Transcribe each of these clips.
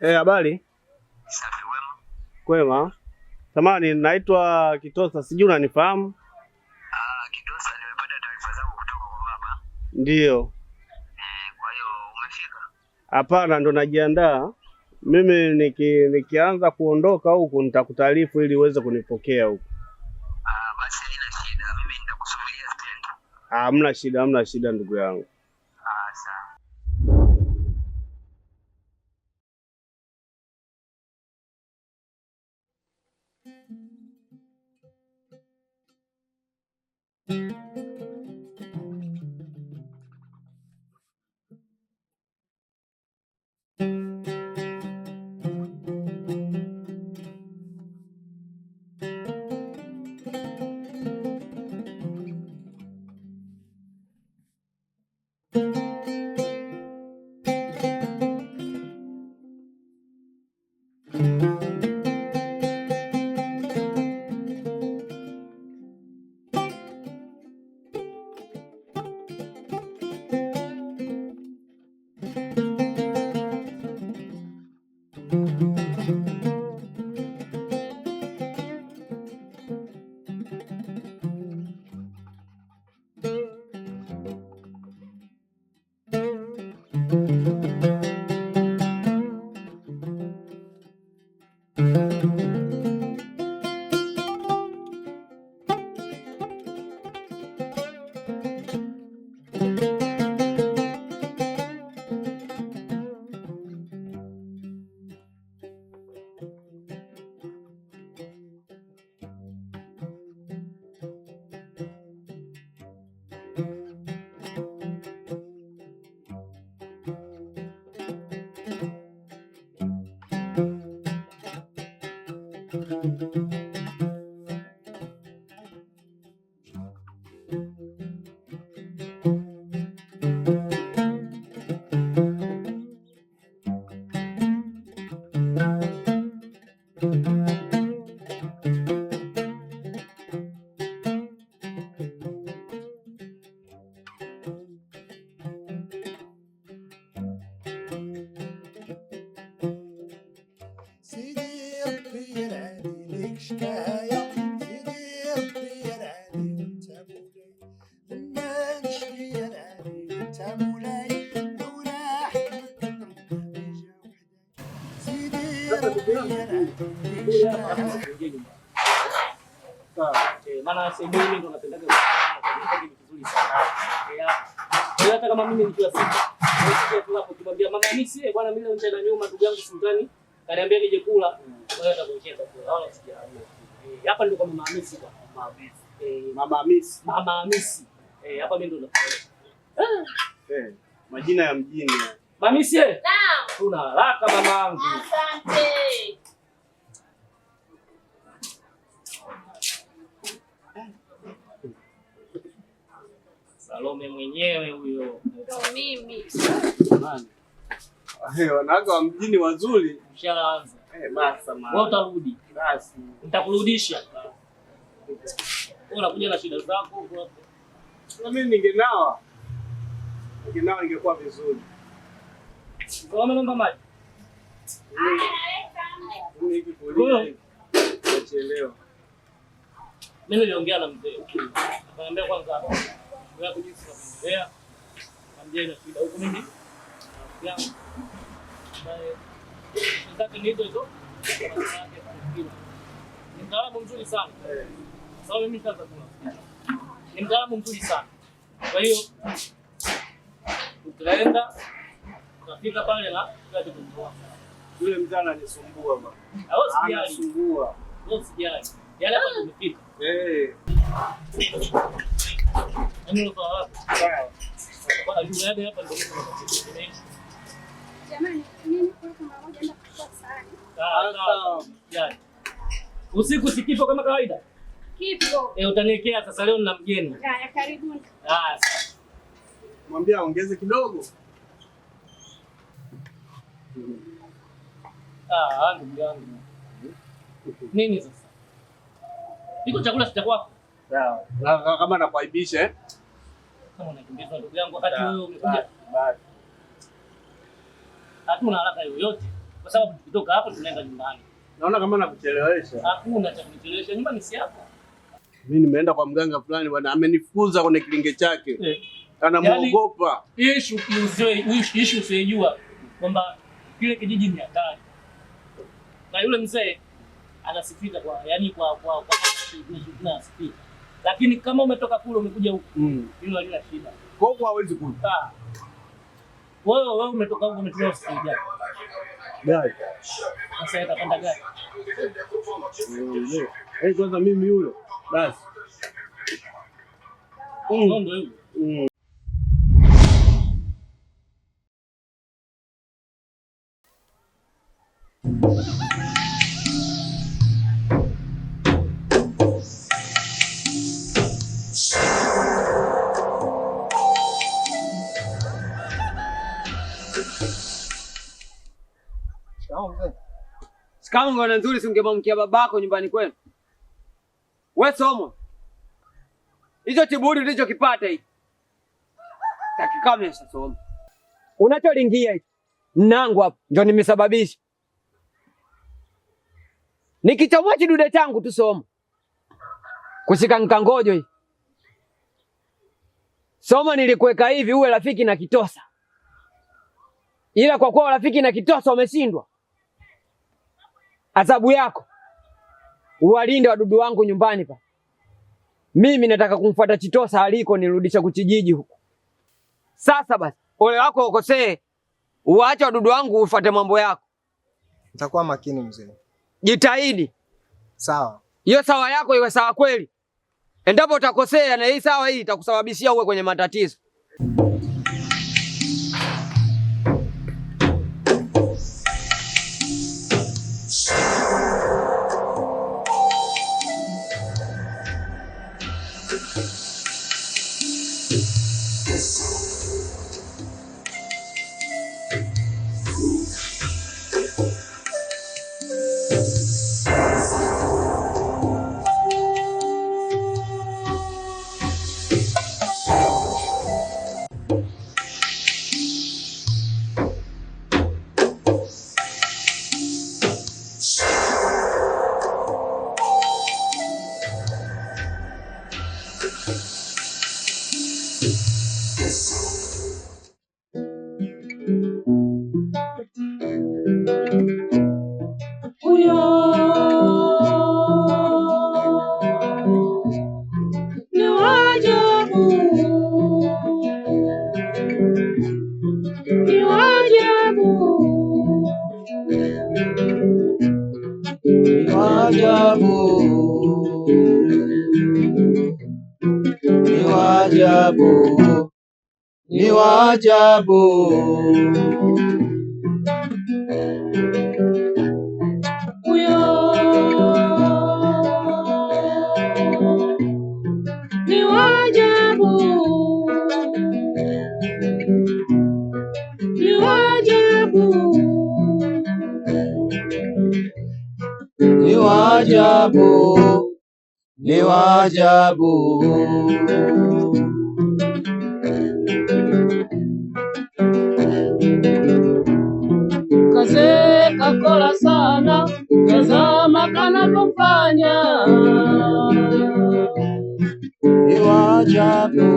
Habari? Safi wema. Kwema. Samahani, naitwa Kitosa, sijui unanifahamu? Kitosa, nimepata taarifa zako kutoka kwa baba. Ndio. Kwa hiyo umefika? Hapana, ndo najiandaa. Mimi nikianza kuondoka huku nitakutaarifu ili uweze kunipokea huku. Basi haina shida. Mimi nitakusubiria stendi. Hamna shida ndugu yangu. Sawa. Maana sehemu hii ndo napendaga vizuri sana. Hata kama mimi nikiwa sita, ndio hapo kumwambia mama Hamisi, bwana mimi nitaenda nyuma ndugu yangu Sultani, kaniambia nije kula. Kwa hiyo atakucheza kula. Wala sijaamua. Hapa ndio kwa mama Hamisi kwa mama Hamisi. Mama Hamisi. Mama Hamisi. Hapa mimi ndo nafahamu. Majina ya mjini. Mama Hamisi. Naam. Tuna haraka mamangu. Asante. Salome mwenyewe huyo. Ndio mimi. Nani? Wanawake wa mjini wazuri. Mshaanza. Basa mama. Wewe utarudi. Basi. Nitakurudisha. Wewe unakuja na shida zako hapo. Na mimi ningenawa ingekuwa vizuri. Kwa naomba maji. Mimi hivi kulia. Nachelewa. Mimi niliongea na mzee. Akaniambia kwanza wewe kujisi kuendelea. Kamjia na shida huko mimi. Yangu. Bae. Nataka niito hizo. Ni mtaalamu mzuri sana. Sasa mimi nitaanza kula. Ni mtaalamu mzuri sana. Kwa hiyo utaenda utafika pale na tutakutoa. Yule mzana anisumbua baba. Anasumbua. Wewe usijali. Yale hapa tumefika. Ndio kwa wapi? Sawa. Kwa hiyo yale hapa ndio tunataka. Jamani, mimi kwa kama moja ndio kwa sahani. Sawa. Yaani. Usiku sikipo kama kawaida? Kipo. Utaniwekea sasa leo nina mgeni. Haya, karibuni. Mwambie aongeze kidogo. Ndugu yangu. Nini sasa? Iko chakula si cha kwako? Sawa. Kama nakuaibisha Kama unakimbizwa ndugu yangu wakati wewe umekuja. Basi. Hatuna haraka yoyote. Kwa sababu tukitoka hapa tunaenda nyumbani. Naona kama nakuchelewesha. Hakuna cha kunichelewesha, nyumbani si hapa. Mimi nimeenda kwa mganga fulani bwana, amenifukuza kwenye kilinge chake. Anamuogopa. Issue usijua kwamba kile kijiji ni hatari. Na yule mzee anasifika kwa anasifika. Lakini kama umetoka kule umekuja huku, hilo halina shida. Kwa hiyo hawezi kukaa. Wewe umetoka huko umetumia hospitali gani? Gari. Sasa utapanda gari. Kwanza mimi yule. Basi. Ndio hivyo. Kama ngona nzuri singemwamkia babako nyumbani kwenu. Wewe Somo. Hicho kiburi ulichokipata hiki. Takikame sasa Somo. Unacholingia hiki. Nangu hapo ndio nimesababisha. Nikichomoa kidude changu tu Somo. Kushika nkangojo hii. Somo nilikuweka hivi uwe rafiki na Kitosa. Ila kwa kuwa rafiki na Kitosa umeshindwa. Adhabu yako uwalinde wadudu wangu nyumbani pa. Mimi nataka kumfuata Kitosa aliko nirudisha kuchijiji huko. Sasa basi, ole wako ukosee. Uache wadudu wangu ufuate mambo yako. Nitakuwa makini mzee. Jitahidi. Sawa. Hiyo sawa yako iwe sawa kweli. Endapo utakosea na hii sawa hii itakusababishia uwe kwenye matatizo. Ni waajabu. Huyo ni waajabu. Ni waajabu. Ni waajabu. Ni waajabu. Kazee kakola sana, tazama kanapofanya. Ni waajabu.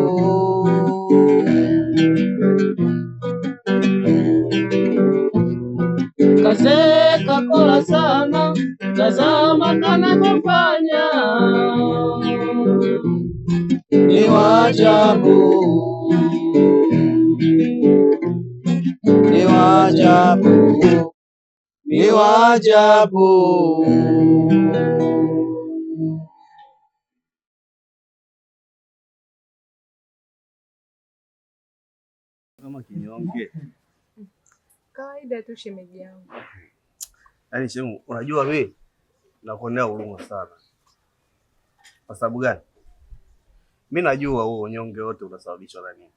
Kazee kakola sana, tazama kanapofanya. Ni waajabu. Ni waajabu. Ni waajabu. Kama kinyonge. Kawaida tu shemeji yangu. Yaani shemu, unajua mimi nakuonea huruma sana. Kwa sababu gani? Mimi najua huo unyonge wote unasababishwa na nini.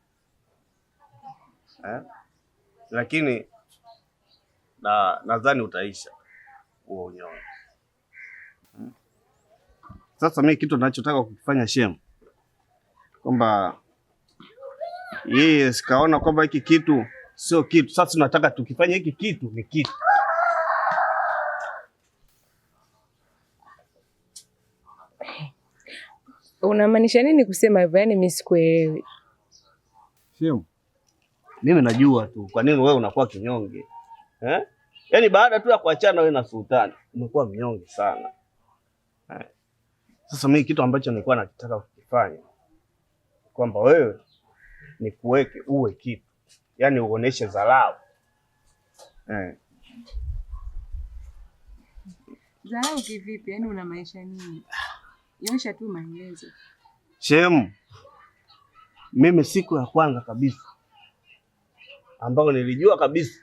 Lakini nadhani utaisha huo unyonge. Sasa mimi kitu ninachotaka kukifanya shemu, kwamba yeye sikaona kwamba hiki kitu sio kitu. Sasa tunataka tukifanya hiki kitu ni kitu. Unamaanisha nini kusema hivyo? Yaani mimi sikuelewi. Shemu, mimi najua tu kwa nini wewe unakuwa kinyonge. Yaani baada tu ya kuachana wewe na Sultani, umekuwa mnyonge sana. Sasa mimi kitu ambacho nilikuwa nataka kukifanya kwamba wewe ni kuweke uwe kitu. Yaani uoneshe dharau. Dharau kivipi? Yaani unamaanisha nini? Nyosha tu maelezo. Shemu, mimi siku ya kwanza kabisa ambayo nilijua kabisa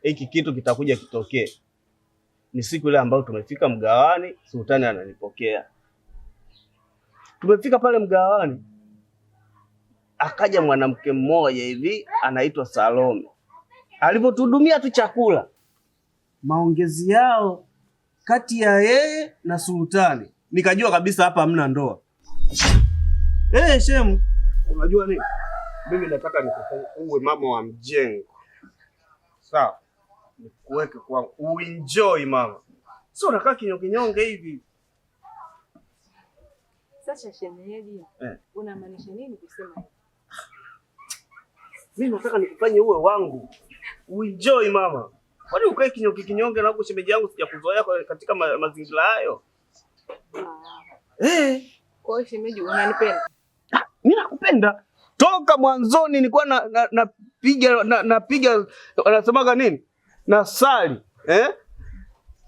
hiki kitu kitakuja kitokee ni siku ile ambayo tumefika mgawani, Sultani ananipokea. Tumefika pale mgawani, akaja mwanamke mmoja hivi anaitwa Salome. Alipotuhudumia tu chakula, maongezi yao kati ya yeye na Sultani, nikajua kabisa hapa hamna ndoa. Shemu, unajua nini? Mimi nataka uwe mama wa mjengo. Sawa? Nikuweke kwa uenjoy mama. Sio unakaa kinyonge hivi. Sasa shemeji, unamaanisha nini kusema hivyo? Mimi nataka nikufanye uwe wangu. Uenjoy mama. Kwani ukae kinyonge na huko shemeji yangu sijakuzoea katika mazingira hayo? Kwa hiyo shemeji unanipenda? Mimi nakupenda. Toka mwanzoni nilikuwa napiga wanasemaga nini? Nasali.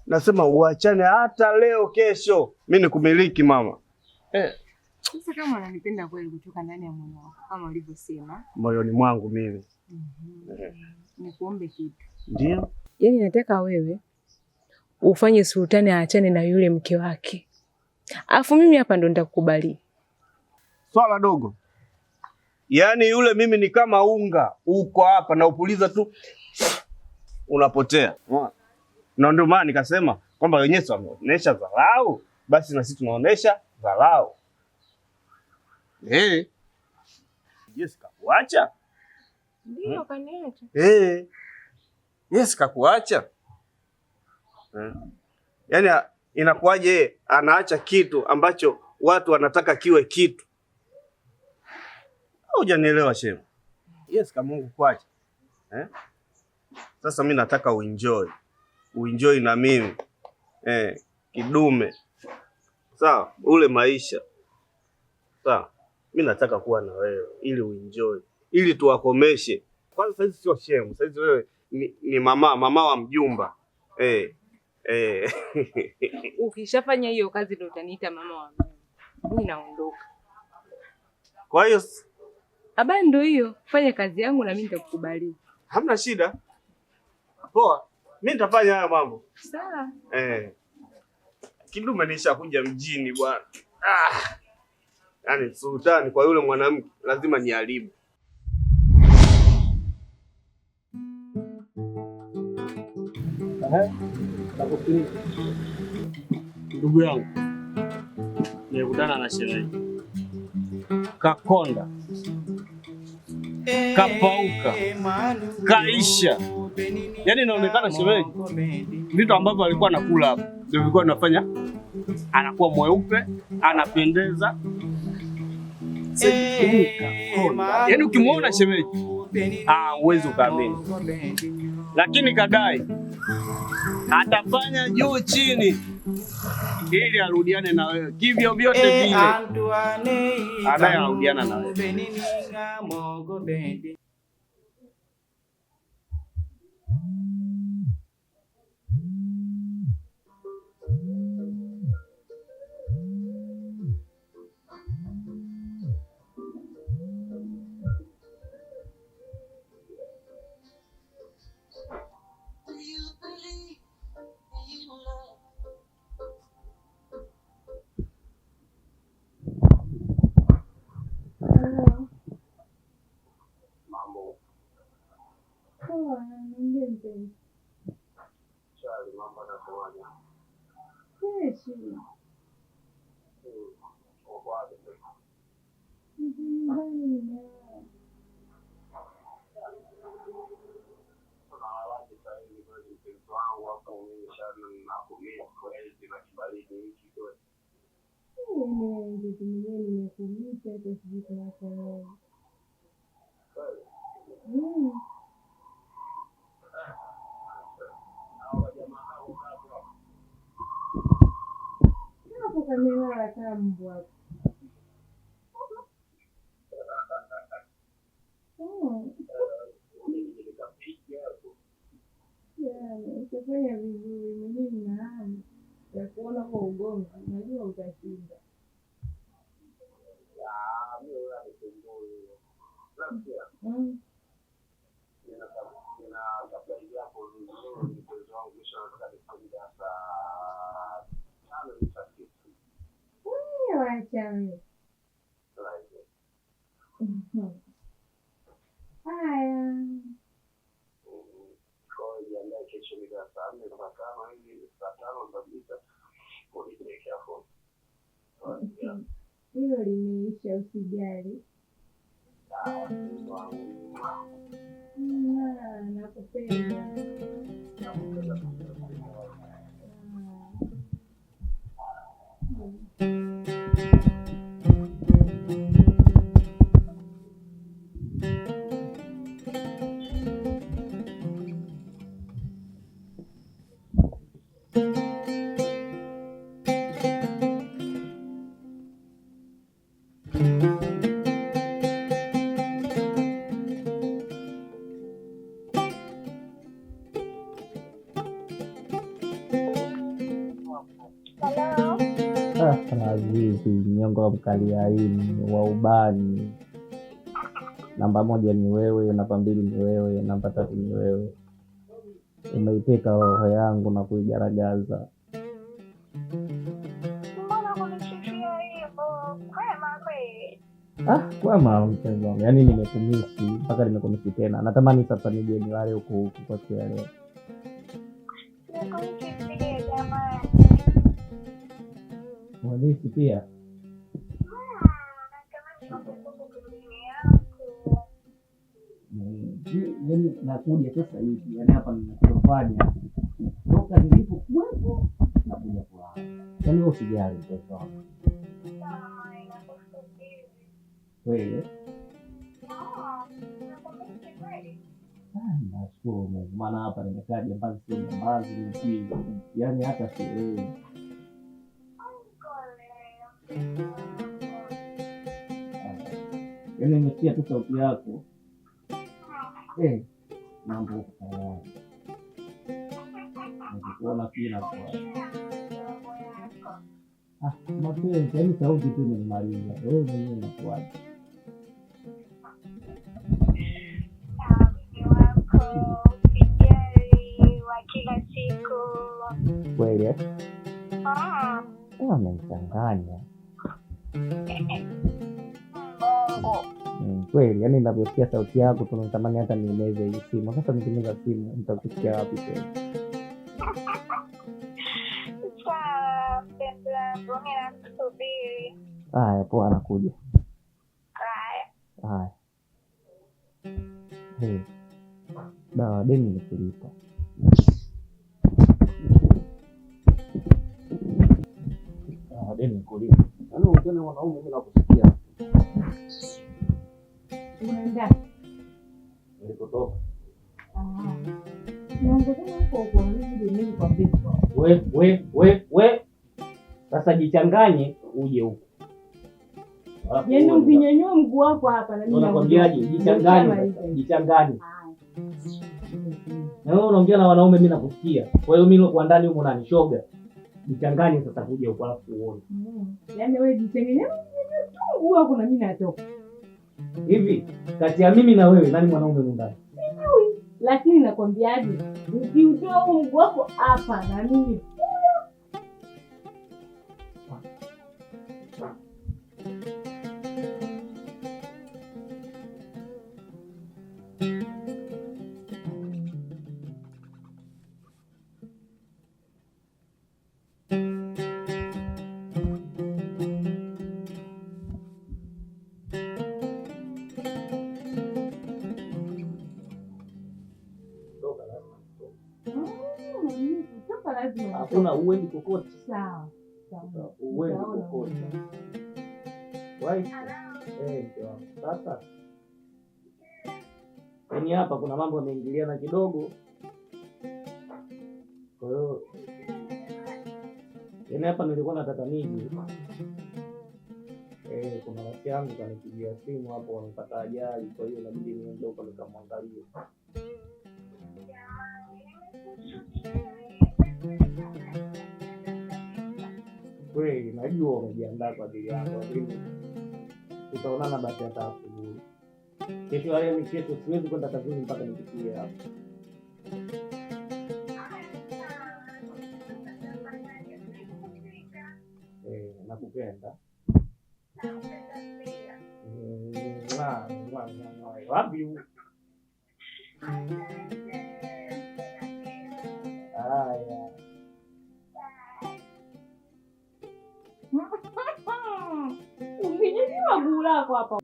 Nasema uachane hata leo kesho. Mimi nikumiliki mama. Sasa kama unanipenda kweli kutoka ndani ya moyo wako kama ulivyosema, moyoni mwangu mimi. Nikuombe kitu. Ndio? Yaani nataka wewe ufanye Sultani aachane na yule mke wake. Alafu mimi hapa ndo nitakukubali. Swala dogo. Yaani yule mimi ni kama unga uko hapa na upuliza tu unapotea. Na ndio maana nikasema kwamba wenyewe wameonyesha dharau, basi na sisi tunaonyesha dharau. Yes, kakuacha? Ndio kaniacha. Yes, kakuacha. Yaani inakuwaje anaacha kitu ambacho watu wanataka kiwe kitu? Hujanielewa shemu. Yes, kama Mungu kuacha. Sasa mimi nataka uenjoy. Uenjoy na mimi. Kidume. Sawa, ule maisha. Sawa. Mimi nataka kuwa na wewe ili uenjoy, ili tuwakomeshe. Kwanza sasa sio shemu, sasa wewe ni mama wa mjumba. Ukishafanya hiyo kazi ndio utaniita mama wa mjumba. Mimi naondoka. Kwa hiyo habari ndio hiyo, fanya kazi yangu na mimi nitakukubali. Hamna shida. Poa. Mimi nitafanya haya mambo. Sawa. Kidume nishakuja mjini bwana. Yaani Sultani kwa yule mwanamke lazima niharibu. Ndugu yangu, nimekutana na shemeji. Kakonda, kapauka, kaisha. Yaani inaonekana shemeji vitu ambavyo alikuwa anakula hapo ndio vilikuwa vinafanya anakuwa mweupe, anapendeza. Yaani ukimwona shemeji uwezi ukaamini. Lakini kadai atafanya juu chini ili arudiane na wewe. Kivyo vyote vile adai arudiana na wewe. Utafanya vizuri, mimi nina hamu ya kuona kwa ugomvi, najua utashinda. Wacha wewe. Haya. Hilo limeisha, usijali. Nakupenda. Azizi nyongo mkaliaini wa ubani, namba 1 ni wewe, namba 2 ni wewe, namba 3 ni wewe. Umeiteka roho yangu na kuigaragaza. Mbona kunisifia hivyo? Kwema kweli. Kwema mpenzi wangu, yaani nimekumisi mpaka nimekumisi tena. Natamani sasa nije nilale huku kwa siku ya leo. Nikumsikie jamani. Mwanisi pia. Yaani nakuja sasa hivi, yaani hapa ninachofanya toka nilipokuwepo nakuja kulala. Yaani wewe usijali mtoto wangu. Kweli? Nashukuru Mungu, maana hapa nimekaa jambazi sio jambazi, yaani hata sielewi. Yaani nimesikia tu sauti yako. Mambo huko tayari. Nikikuona pia nakuwa. Mapenzi, yaani sauti tu nimemaliza. Wewe mwenyewe unakuaje? Kila siku. Kweli? Amenichanganya. Kweli, yaani ninaposikia sauti yako tunatamani hata niimeze hii simu. Sasa nikimeza simu nitakusikia wapi tena? Sawa, mpenzi wangu, mimi nakusubiri. Haya, poa, anakuja. Haya. Dawa deni nikulipa. Deni nikulipa. Yaani ukiona mwanaume mimi nakusikia. Unaenda? Nilikotoka. We. Sasa jichanganye uje huko. Yaani ukinyanyua mguu wako hapa na mimi nakwambiaje, jichanganye. Na wewe unaongea na wanaume mimi nakusikia. Kwa hiyo mimi niko ndani huko na nishoga. Jichanganye sasa kuja huko alafu uone. Yaani wewe jichanganye mguu wako na mimi natoka. Hivi kati ya mimi na wewe nani mwanaume ndani? Sijui, lakini nakwambiaje, ukiutoa huu mguu wako hapa na mimi hakuna uendi kokote. sawa. Uwendi kokote. Waifu. Sasa. Yaani hapa kuna mambo yameingiliana kidogo. Kwa hiyo yaani hapa nilikuwa nataka niji. Kuna rafiki yangu kanipigia simu hapo wamepata ajali, kwa hiyo inabidi niende huko nikamwangalie. Kweli najua umejiandaa kwa ajili yangu, lakini tutaonana basi hata asubuhi. Kesho haya ni kesho, siwezi kwenda kazini mpaka nipitie hapo. Nakupenda. Love you. Haya. Umenyanyua guu lako hapa.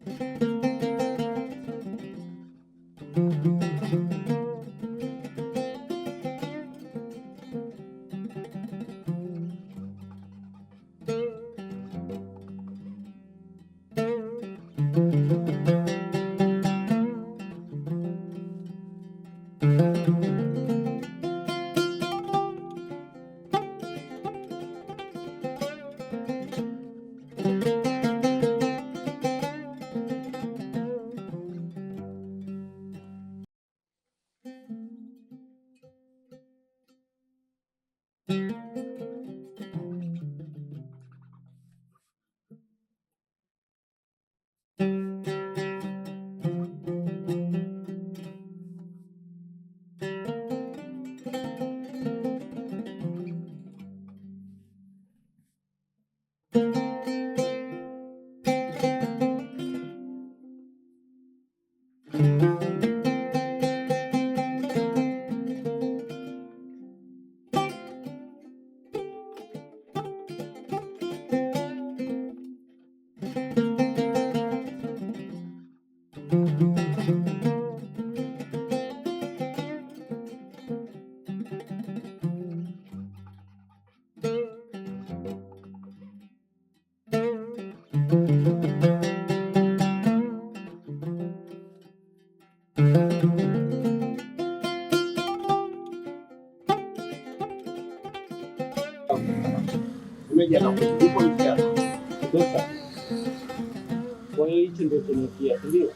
Kwa hiyo hicho ndio tumefikia, ndio?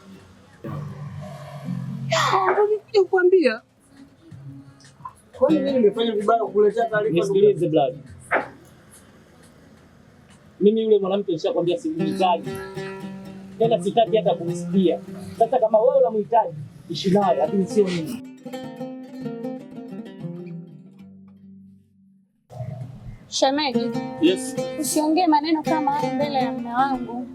Ndio kuambia. Kwani mimi nimefanya vibaya kukuletea taarifa? Nisikilize blood. Mimi yule mwanamke nishakwambia simhitaji. Tena sitaki hata kumsikia. Sasa kama wewe unamhitaji, ishi naye, lakini sio mimi. Shemeji. Yes. Usiongee maneno kama hayo mbele ya mume wangu.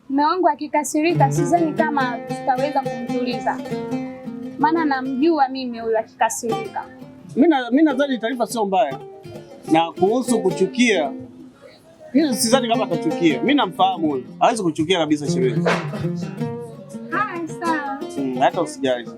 Mume wangu akikasirika sidhani kama tutaweza kumtuliza. Maana namjua mimi huyu akikasirika. Mimi nadhani taarifa sio mbaya. Na kuhusu kuchukia, mimi sidhani kama atachukia. Mimi namfahamu huyu. Hawezi kuchukia kabisa shemeji. Sawa. Hata usijali.